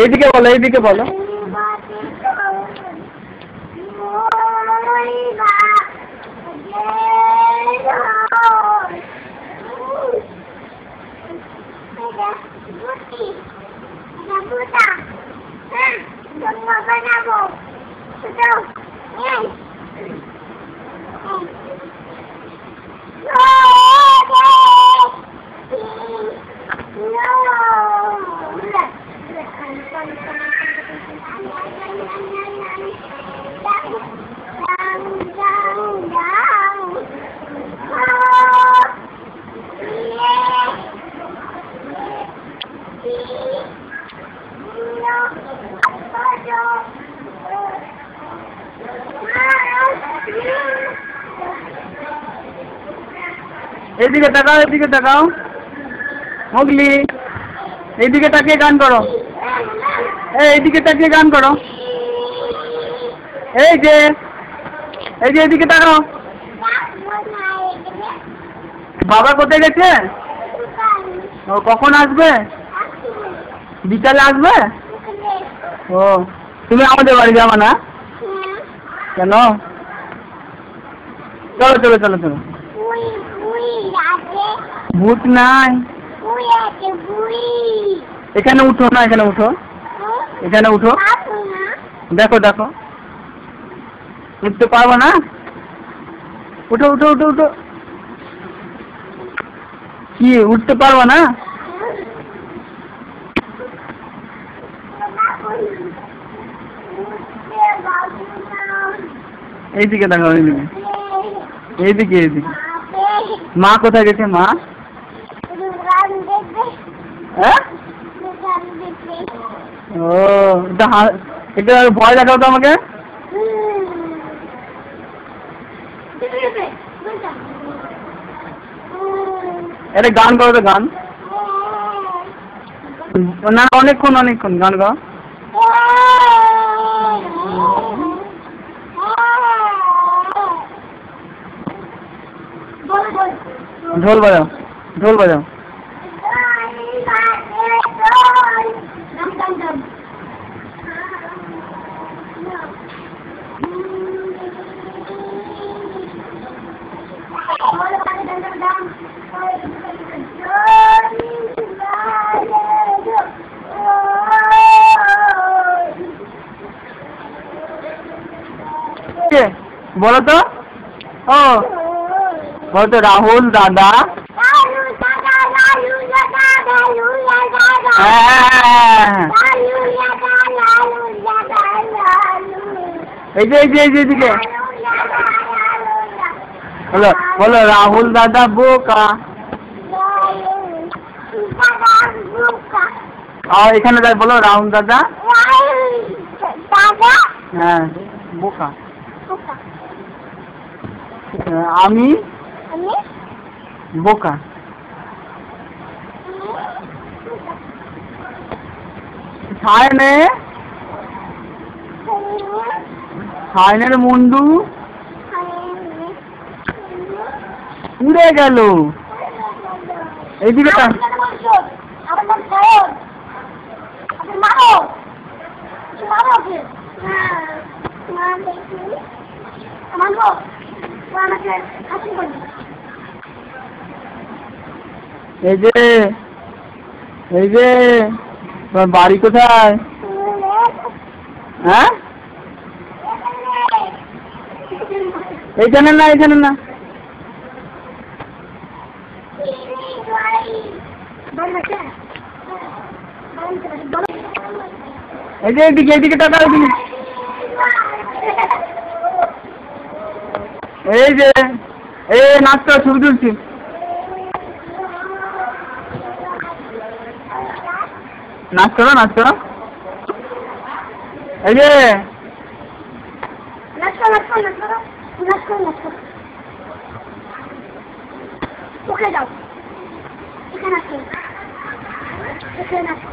এইদিকে বলো, এইদিকে বলো। এইদিকে তাকাও, এইদিকে তাকাও মোগলি, এইদিকে তাকিয়ে গান করো। এইদিকে তাকিয়ে গান করো। এই যে এইদিকে তাকাও। বাবা কোথায় গেছে? ও কখন আসবে? বিকালে আসবে? ও তুমি আমাদের বাড়ি যাবে না? কেন? চলো চলো চলো চলো। ভূত নাই, এখানে উঠো না, এখানে উঠো, এখানে উঠো। দেখো দেখো, উঠতে পারবো না। উঠো উঠো উঠো উঠো। কি উঠতে পারবো না? এইদিকে দেখো, এইদিকে এইদিকে এইদিকে। মা কোথায় গেছে? মা ও এটা ভয় দেখাও তো আমাকে। এটা গান করো তো, গান না, অনেকক্ষণ অনেকক্ষণ গান গাও। ঢোল বাজাও, ঢোল বাজাও। বলো তো, ও বলো তো, রাহুল দাদা। এই যে এইদিকে বলো, বলো রাহুল দাদা বোকা। এখানে যাই, বলো রাহুল দাদা। হ্যাঁ বোকা। আমি বোকা। সায়নের মুন্ডু উড়ে গেল। এইদিকে এই যে তোমার বাড়ি কোথায়? হ্যাঁ এইখানে না, এখানে না, এই যে এইদিকে, এইদিকে টাকা। এই যে এই নাচটা, ছবি তুলছি। নাচ করো, নাচ করো। এই যে ওকে যাও, এখানে আসো, এখানে আসো।